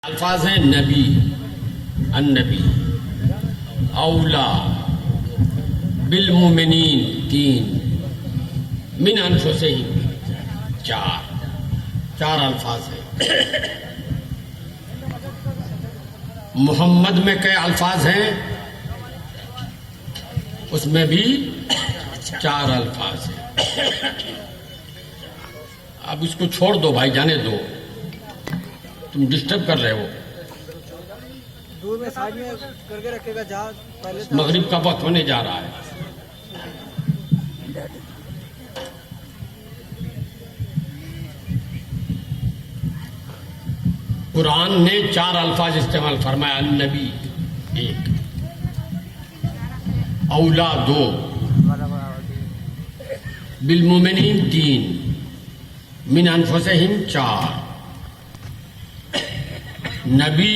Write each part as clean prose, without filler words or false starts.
الفاظ ہیں نبی، النبی، اولا، بالمؤمنین 3، من انفسہم 4 الفاظ ہیں۔ محمد میں کئی الفاظ ہیں، اس میں بھی 4 الفاظ ہیں۔ اب اس کو چھوڑ دو بھائی، جانے دو، تم ڈسٹرب کر رہے ہو۔ دور میں سائڈ میں کر کے رکھے گا جہاز پہلے مغرب کا وقت ہونے جا رہا ہے۔ قرآن نے 4 الفاظ استعمال فرمایا، النبی 1، اولا 2، بالمؤمنین 3، من انفسہم 4۔ نبی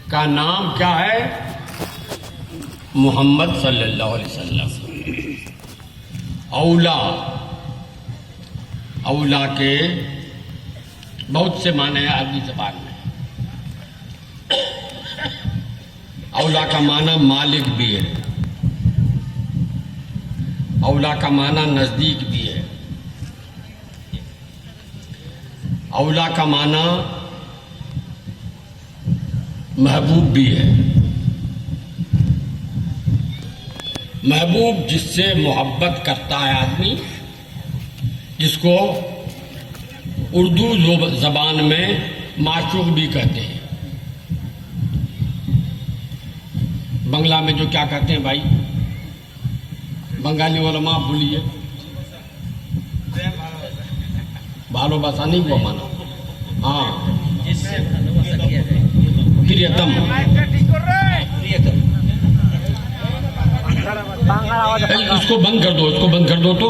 کا نام کیا ہے؟ محمد صلی اللہ علیہ وسلم۔ اولا، اولا کے بہت سے معنی ہیں عربی زبان میں۔ اولا کا معنی مالک بھی ہے، اولا کا معنی نزدیک بھی ہے، اولا کا معنی محبوب بھی ہے۔ محبوب جس سے محبت کرتا ہے آدمی، جس کو اردو زبان میں معشوق بھی کہتے ہیں۔ بنگلہ میں جو کیا کہتے ہیں بھائی، بنگالی علماء بولیے، بھالو باسا نہیں وہ مانا، ہاں، پریتم، اس کو بند کر دو، اس کو بند کر دو۔ تو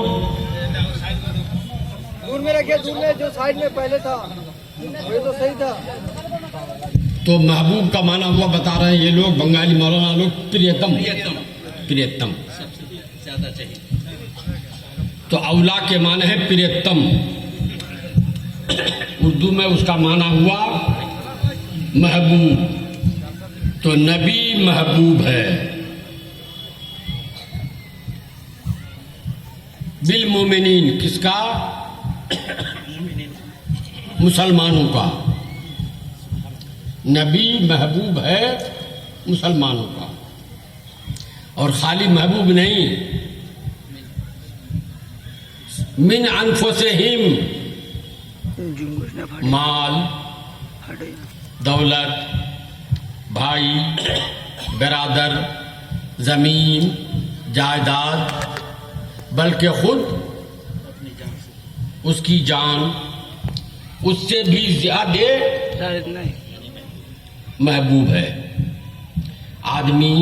دور میں رکھے، دور میں جو سائڈ میں پہلے تھا وہ تو صحیح تھا۔ تو محبوب کا معنی ہوا بتا رہے ہیں یہ لوگ، بنگالی مولانا لوگ، پریتم، پریتم تو اولا کے معنی ہے پریتم۔ اردو میں اس کا معنی ہوا محبوب، تو نبی محبوب ہے۔ بالمؤمنین کس کا؟ مسلمانوں کا۔ نبی محبوب ہے مسلمانوں کا، اور خالی محبوب نہیں، من انفسہم، مال، دولت، بھائی، برادر، زمین، جائیداد، بلکہ خود اس کی جان اس سے بھی زیادہ محبوب ہے۔ آدمی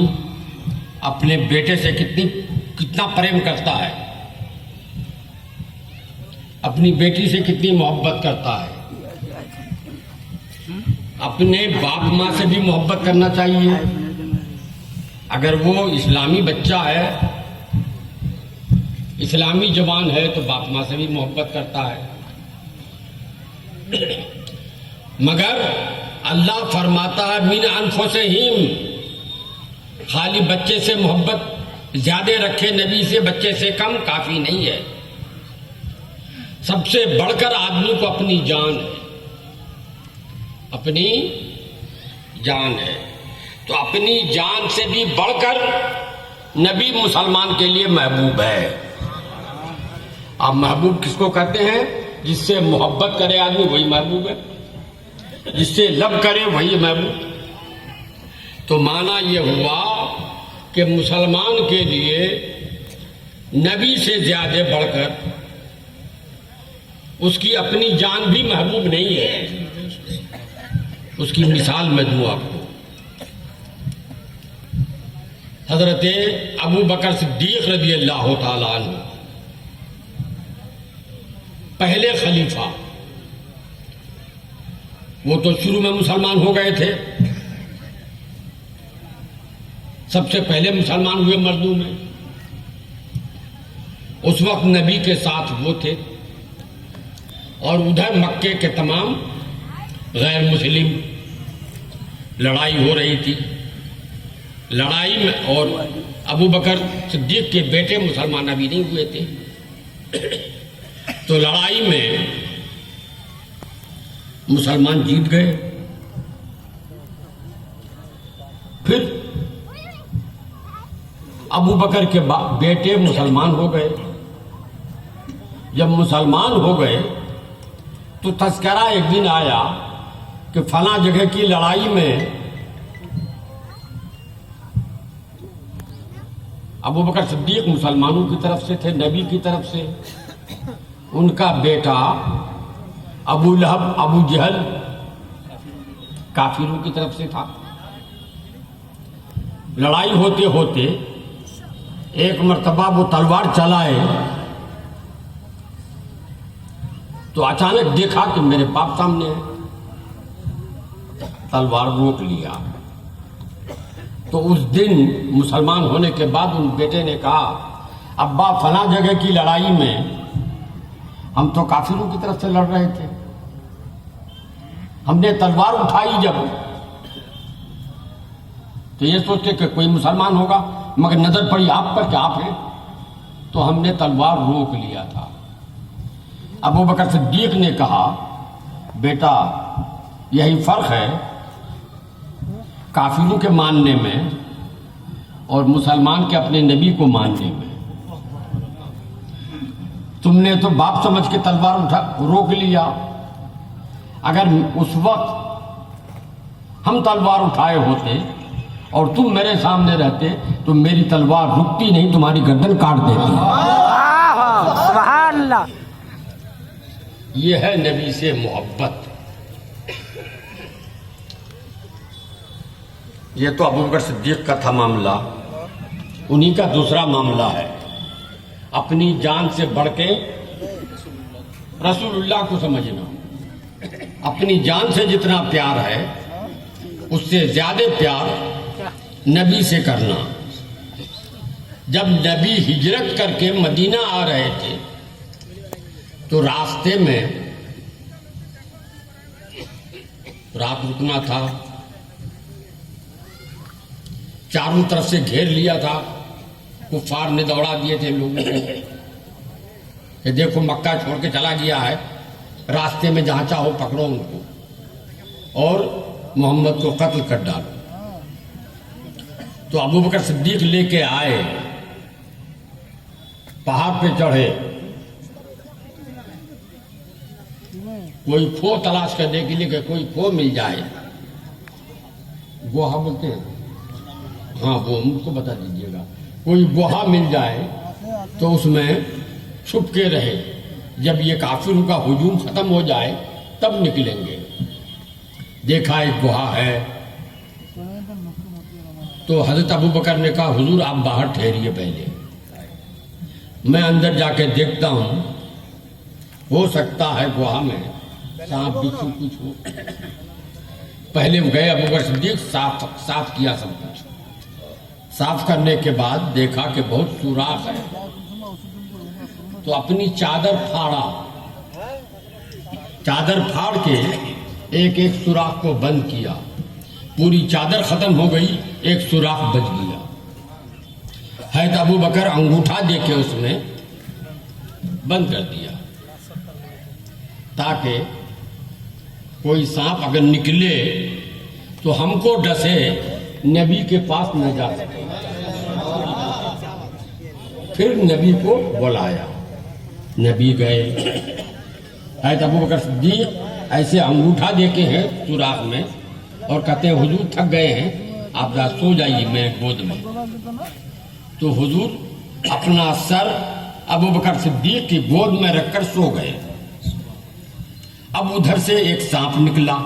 اپنے بیٹے سے کتنا پریم کرتا ہے، اپنی بیٹی سے کتنی محبت کرتا ہے، اپنے باپ ماں سے بھی محبت کرنا چاہیے۔ اگر وہ اسلامی بچہ ہے، اسلامی جوان ہے، تو باپ ماں سے بھی محبت کرتا ہے۔ مگر اللہ فرماتا ہے من انفسہم، خالی بچے سے محبت زیادہ رکھے، نبی سے بچے سے کم کافی نہیں ہے۔ سب سے بڑھ کر آدمی کو اپنی جان ہے، اپنی جان ہے، تو اپنی جان سے بھی بڑھ کر نبی مسلمان کے لیے محبوب ہے۔ اب محبوب کس کو کہتے ہیں؟ جس سے محبت کرے آدمی وہی محبوب ہے، جس سے لب کرے وہی محبوب۔ تو معنی یہ ہوا کہ مسلمان کے لیے نبی سے زیادہ بڑھ کر اس کی اپنی جان بھی محبوب نہیں ہے۔ اس کی مثال میں دوں آپ کو، حضرت ابو بکر صدیق رضی اللہ تعالیٰ عنہ، پہلے خلیفہ، وہ تو شروع میں مسلمان ہو گئے تھے، سب سے پہلے مسلمان ہوئے مردوں میں۔ اس وقت نبی کے ساتھ وہ تھے، اور ادھر مکے کے تمام غیر مسلم لڑائی ہو رہی تھی. لڑائی میں اور ابو بکر صدیق کے بیٹے مسلمان ابھی نہیں ہوئے تھے. تو لڑائی میں مسلمان جیت گئے. پھر ابو بکر کے بیٹے مسلمان ہو گئے. جب مسلمان ہو گئے تو تذکرہ ایک دن آیا کہ فلاں جگہ کی لڑائی میں ابو بکر صدیق مسلمانوں کی طرف سے تھے، نبی کی طرف سے. ان کا بیٹا ابو لہب ابو جہل کافروں کی طرف سے تھا. لڑائی ہوتے ہوتے ایک مرتبہ وہ تلوار چلائے تو اچانک دیکھا کہ میرے باپ سامنے ہے. تلوار روک لیا. تو اس دن مسلمان ہونے کے بعد ان بیٹے نے کہا ابا فلاں جگہ کی لڑائی میں ہم تو کافروں کی طرف سے لڑ رہے تھے، ہم نے تلوار اٹھائی جب تو یہ سوچتے کہ کوئی مسلمان ہوگا، مگر نظر پڑی آپ پر کہ آپ ہیں تو ہم نے تلوار روک لیا تھا. ابو بکر صدیق نے کہا بیٹا یہی فرق ہے کافروں کے ماننے میں اور مسلمان کے اپنے نبی کو ماننے میں. تم نے تو باپ سمجھ کے تلوار روک لیا، اگر اس وقت ہم تلوار اٹھائے ہوتے اور تم میرے سامنے رہتے تو میری تلوار رکتی نہیں، تمہاری گردن کاٹ دیتی. سبحان اللہ. یہ ہے نبی سے محبت. یہ تو ابو بکر صدیق کا تھا معاملہ. انہی کا دوسرا معاملہ ہے اپنی جان سے بڑھ کے رسول اللہ کو سمجھنا. اپنی جان سے جتنا پیار ہے اس سے زیادہ پیار نبی سے کرنا. جب نبی ہجرت کر کے مدینہ آ رہے تھے تو راستے میں رات رکنا تھا. چاروں طرف سے گھیر لیا تھا. کفار نے دوڑا دیے تھے لوگوں کو کہ دیکھو مکہ چھوڑ کے چلا گیا ہے، راستے میں جہاں چاہو پکڑو ان کو اور محمد کو قتل کر ڈالو. تو ابو بکر صدیق لے کے آئے، پہاڑ پہ چڑھے، کوئی کھو تلاش کرنے کے لیے کہ کوئی کھو مل جائے. گوہا بولتے ہیں، ہاں وہ مجھ کو بتا دیجیے گا. کوئی گوہا مل جائے تو اس میں چھپ کے رہے، جب یہ کافروں کا ہجوم ختم ہو جائے تب نکلیں گے. دیکھا ایک گوہا ہے تو حضرت ابو بکر نے کہا حضور آپ باہر ٹھہریے، پہلے میں اندر جا کے دیکھتا ہوں، ہو سکتا ہے گوہا میں سانپ بچھو کچھ ہو. پہلے گئے ابو بکر صدیق، صاف کیا سب کچھ. صاف کرنے کے بعد دیکھا کہ بہت سوراخ ہے تو اپنی چادر پھاڑا. چادر پھاڑ کے ایک ایک سوراخ کو بند کیا. پوری چادر ختم ہو گئی، ایک سوراخ بچ گیا. حضرت ابو بکر انگوٹھا دے کے اس میں بند کر دیا تاکہ کوئی سانپ اگر نکلے تو ہم کو ڈسے، نبی کے پاس نہ جا سکے. پھر نبی کو بلایا، نبی گئے. حضرت ابو بکر صدیق ایسے انگوٹھا دے کے ہیں سوراخ میں اور کہتے ہیں حضور تھک گئے ہیں، آپ ذرا سو جائیے میرے گود میں. تو حضور اپنا سر ابو بکر صدیق کی گود میں رکھ کر سو گئے. اب ادھر سے ایک سانپ نکلا،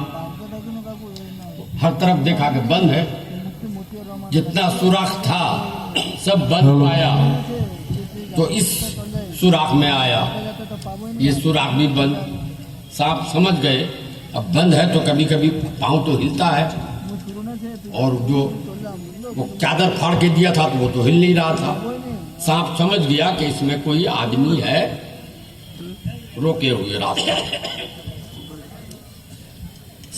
ہر طرف دیکھا کہ بند ہے، جتنا سوراخ تھا سب بند پایا تو اس سوراخ میں آیا، یہ سوراخ بھی بند. سانپ سمجھ گئے اب بند ہے تو کبھی کبھی پاؤں تو ہلتا ہے، اور جو وہ چادر پھاڑ کے دیا تھا تو وہ تو ہل نہیں رہا تھا. سانپ سمجھ گیا کہ اس میں کوئی آدمی ہے روکے ہوئے راستہ.